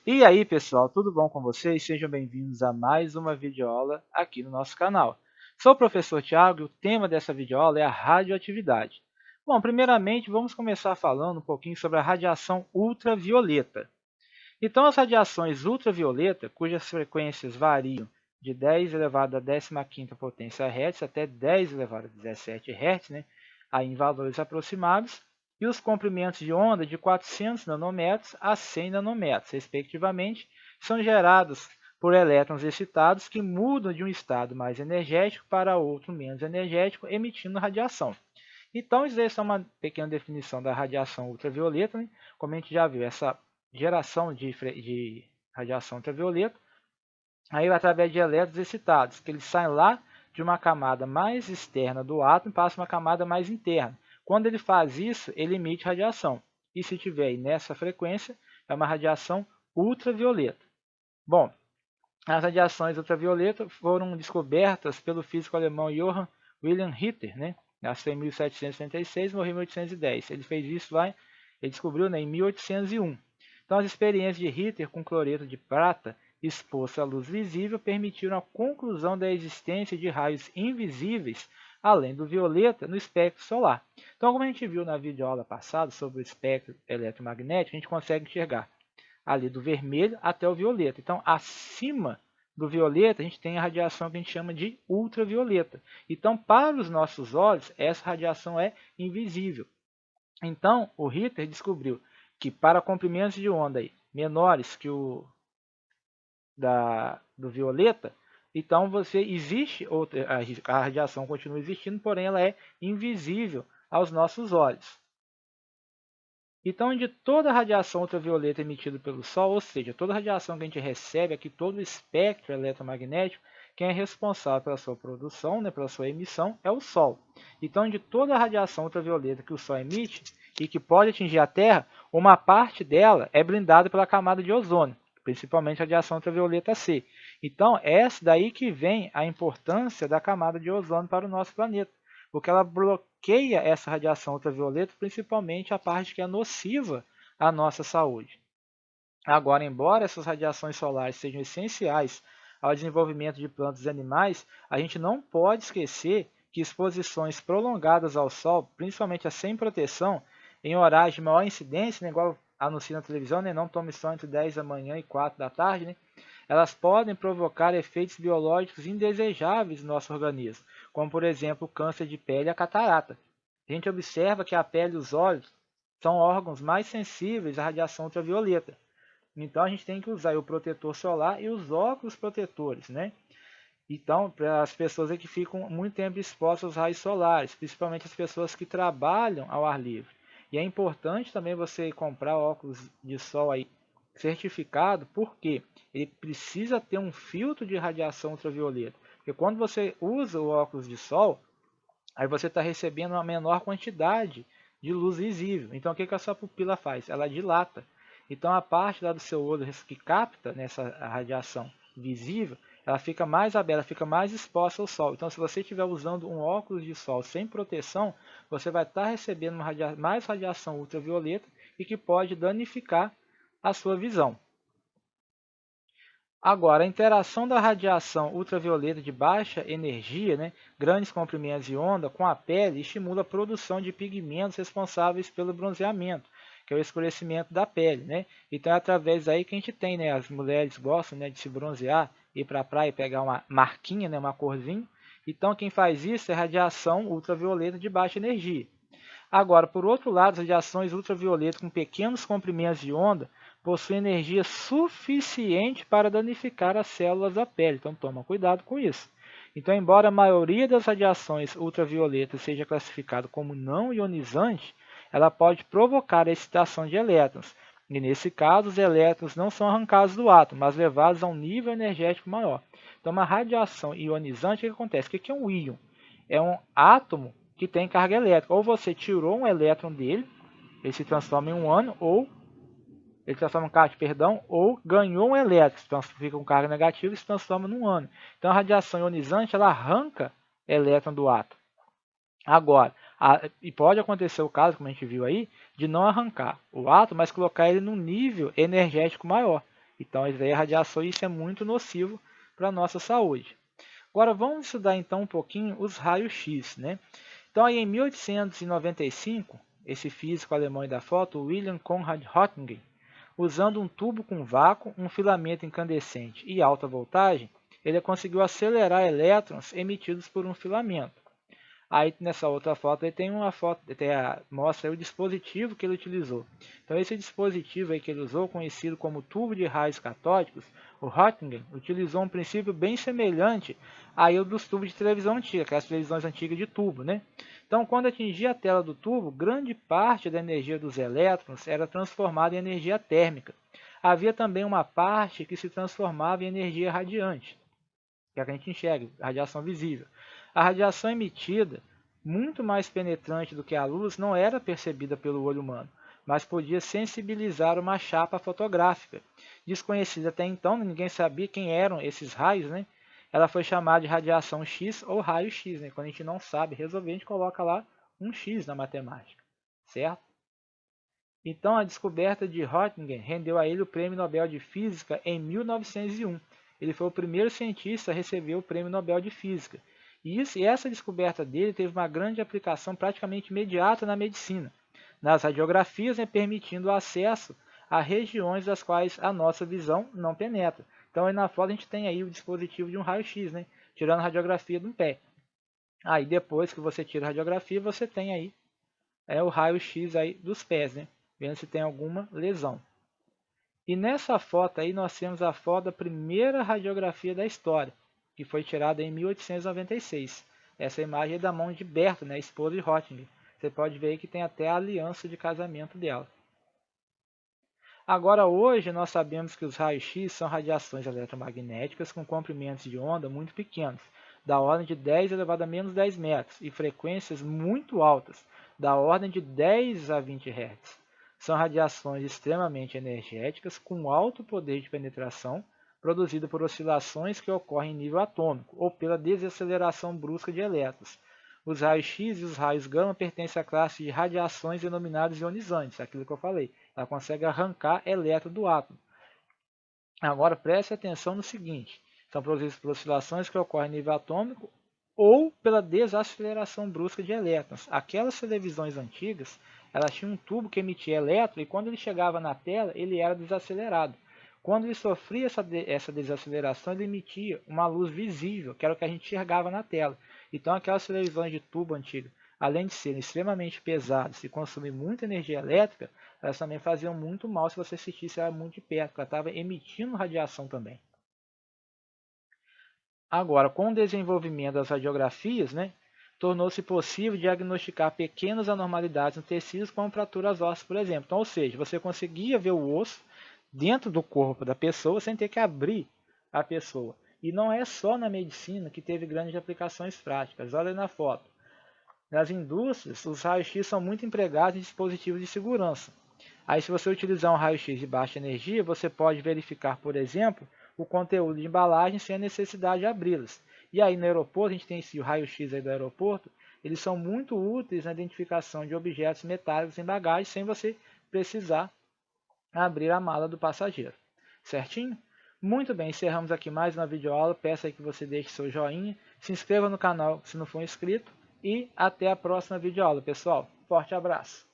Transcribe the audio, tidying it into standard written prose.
E aí, pessoal, tudo bom com vocês? Sejam bem-vindos a mais uma videoaula aqui no nosso canal. Sou o professor Tiago e o tema dessa videoaula é a radioatividade. Bom, primeiramente, vamos começar falando um pouquinho sobre a radiação ultravioleta. Então, as radiações ultravioleta, cujas frequências variam de 10 elevado à 15ª potência Hz até 10 elevado a 17 Hz, aí em valores aproximados, e os comprimentos de onda de 400 nanômetros a 100 nanômetros, respectivamente, são gerados por elétrons excitados que mudam de um estado mais energético para outro menos energético, emitindo radiação. Então, isso é uma pequena definição da radiação ultravioleta, Como a gente já viu, essa geração de radiação ultravioleta, aí através de elétrons excitados, que eles saem lá de uma camada mais externa do átomo e passam para uma camada mais interna. Quando ele faz isso, ele emite radiação. E se tiver nessa frequência, é uma radiação ultravioleta. Bom, as radiações ultravioletas foram descobertas pelo físico alemão Johann Wilhelm Ritter, Nasceu em 1766 e morreu em 1810. Ele fez isso lá, ele descobriu em 1801. Então, as experiências de Ritter com cloreto de prata exposto à luz visível permitiram a conclusão da existência de raios invisíveis, além do violeta, no espectro solar. Então, como a gente viu na videoaula passada sobre o espectro eletromagnético, a gente consegue enxergar ali do vermelho até o violeta. Então, acima do violeta, a gente tem a radiação que a gente chama de ultravioleta. Então, para os nossos olhos, essa radiação é invisível. Então, o Ritter descobriu que para comprimentos de onda menores que o do violeta, então existe outra, a radiação continua existindo, porém ela é invisível aos nossos olhos. Então, de toda a radiação ultravioleta emitida pelo Sol, ou seja, toda a radiação que a gente recebe aqui, todo o espectro eletromagnético, quem é responsável pela sua produção, pela sua emissão, é o Sol. Então, de toda a radiação ultravioleta que o Sol emite e que pode atingir a Terra, uma parte dela é blindada pela camada de ozônio, principalmente a radiação ultravioleta C. Então, é essa daí que vem a importância da camada de ozônio para o nosso planeta, porque ela bloqueia essa radiação ultravioleta, principalmente a parte que é nociva à nossa saúde. Agora, embora essas radiações solares sejam essenciais ao desenvolvimento de plantas e animais, a gente não pode esquecer que exposições prolongadas ao sol, principalmente a sem proteção, em horários de maior incidência, igual anuncia na televisão, não tome sol entre 10 da manhã e 4 da tarde, elas podem provocar efeitos biológicos indesejáveis no nosso organismo, como, por exemplo, o câncer de pele e a catarata. A gente observa que a pele e os olhos são órgãos mais sensíveis à radiação ultravioleta. Então, a gente tem que usar o protetor solar e os óculos protetores, Então, para as pessoas que ficam muito tempo expostas aos raios solares, principalmente as pessoas que trabalham ao ar livre. E é importante também você comprar óculos de sol certificado, porque ele precisa ter um filtro de radiação ultravioleta. Porque quando você usa o óculos de sol, aí você está recebendo uma menor quantidade de luz visível. Então, o que a sua pupila faz? Ela dilata. Então, a parte lá do seu olho que capta nessa radiação visível, ela fica mais aberta, fica mais exposta ao sol. Então, se você estiver usando um óculos de sol sem proteção, você vai estar recebendo mais radiação ultravioleta e que pode danificar a sua visão. Agora, a interação da radiação ultravioleta de baixa energia, grandes comprimentos de onda, com a pele estimula a produção de pigmentos responsáveis pelo bronzeamento, que é o escurecimento da pele. Então, é através daí que a gente tem, as mulheres gostam de se bronzear, ir para a praia e pegar uma marquinha, uma corzinha. Então, quem faz isso é radiação ultravioleta de baixa energia. Agora, por outro lado, as radiações ultravioletas com pequenos comprimentos de onda possuem energia suficiente para danificar as células da pele. Então, toma cuidado com isso. Então, embora a maioria das radiações ultravioletas seja classificada como não ionizante, ela pode provocar a excitação de elétrons. E, nesse caso, os elétrons não são arrancados do átomo, mas levados a um nível energético maior. Então, uma radiação ionizante, o que acontece? O que é um íon? É um átomo que tem carga elétrica. Ou você tirou um elétron dele, ele se transforma em um ânion, ou ele transforma em carga, ou ganhou um elétron, então fica com carga negativa e se transforma num ânion. Então a radiação ionizante ela arranca elétron do átomo. Agora, e pode acontecer o caso, como a gente viu aí, de não arrancar o átomo, mas colocar ele num nível energético maior. Então, isso aí é radiação e isso é muito nocivo para a nossa saúde. Agora, vamos estudar então um pouquinho os raios-x, né? Então, aí, em 1895, esse físico alemão da foto, William Conrad Röntgen, usando um tubo com vácuo, um filamento incandescente e alta voltagem, ele conseguiu acelerar elétrons emitidos por um filamento. Aí nessa outra foto aí tem uma foto, mostra o dispositivo que ele utilizou. Então esse dispositivo aí que ele usou, conhecido como tubo de raios catódicos, o Röntgen, utilizou um princípio bem semelhante ao dos tubos de televisão antiga, aquelas televisões antigas de tubo, né? Então quando atingia a tela do tubo, grande parte da energia dos elétrons era transformada em energia térmica. Havia também uma parte que se transformava em energia radiante, que é a que a gente enxerga, radiação visível. A radiação emitida, muito mais penetrante do que a luz, não era percebida pelo olho humano, mas podia sensibilizar uma chapa fotográfica. Desconhecida até então, ninguém sabia quem eram esses raios, né? Ela foi chamada de radiação X ou raio-x, né? Quando a gente não sabe resolver, a gente coloca lá um X na matemática, certo? Então, a descoberta de Röntgen rendeu a ele o Prêmio Nobel de Física em 1901. Ele foi o primeiro cientista a receber o Prêmio Nobel de Física. E essa descoberta dele teve uma grande aplicação praticamente imediata na medicina, nas radiografias, né, permitindo o acesso a regiões das quais a nossa visão não penetra. Então, aí na foto a gente tem aí o dispositivo de um raio-x, né, tirando a radiografia de um pé. Aí depois que você tira a radiografia, você tem aí o raio-x aí dos pés, né, vendo se tem alguma lesão. E nessa foto aí nós temos a foto da primeira radiografia da história, que foi tirada em 1896. Essa imagem é da mão de Berta, né, esposa de Röntgen. Você pode ver aí que tem até a aliança de casamento dela. Agora, hoje, nós sabemos que os raios-x são radiações eletromagnéticas com comprimentos de onda muito pequenos, da ordem de 10 elevado a menos 10 metros, e frequências muito altas, da ordem de 10 a 20 Hz. São radiações extremamente energéticas, com alto poder de penetração, produzido por oscilações que ocorrem em nível atômico, ou pela desaceleração brusca de elétrons. Os raios-x e os raios gama pertencem à classe de radiações denominadas ionizantes, aquilo que eu falei. Ela consegue arrancar elétron do átomo. Agora preste atenção no seguinte: são produzidas por oscilações que ocorrem em nível atômico ou pela desaceleração brusca de elétrons. Aquelas televisões antigas, elas tinham um tubo que emitia elétron e quando ele chegava na tela, ele era desacelerado. Quando ele sofria essa desaceleração, ele emitia uma luz visível, que era o que a gente enxergava na tela. Então, aquelas televisões de tubo antigas, além de serem extremamente pesadas e consumir muita energia elétrica, elas também faziam muito mal se você assistisse ela muito de perto, porque ela estava emitindo radiação também. Agora, com o desenvolvimento das radiografias, né, tornou-se possível diagnosticar pequenas anormalidades no tecidos, como fraturas ósseas, por exemplo. Então, ou seja, você conseguia ver o osso dentro do corpo da pessoa sem ter que abrir a pessoa. E não é só na medicina que teve grandes aplicações práticas. Olha aí na foto. Nas indústrias, os raios-x são muito empregados em dispositivos de segurança. Aí, se você utilizar um raio-x de baixa energia, você pode verificar, por exemplo, o conteúdo de embalagem sem a necessidade de abri-las. E aí, no aeroporto, a gente tem esse raio-x aí do aeroporto, eles são muito úteis na identificação de objetos metálicos em bagagem, sem você precisar abrir a mala do passageiro. Certinho? Muito bem, encerramos aqui mais uma videoaula. Peço aí que você deixe seu joinha, se inscreva no canal se não for inscrito e até a próxima videoaula, pessoal. Forte abraço!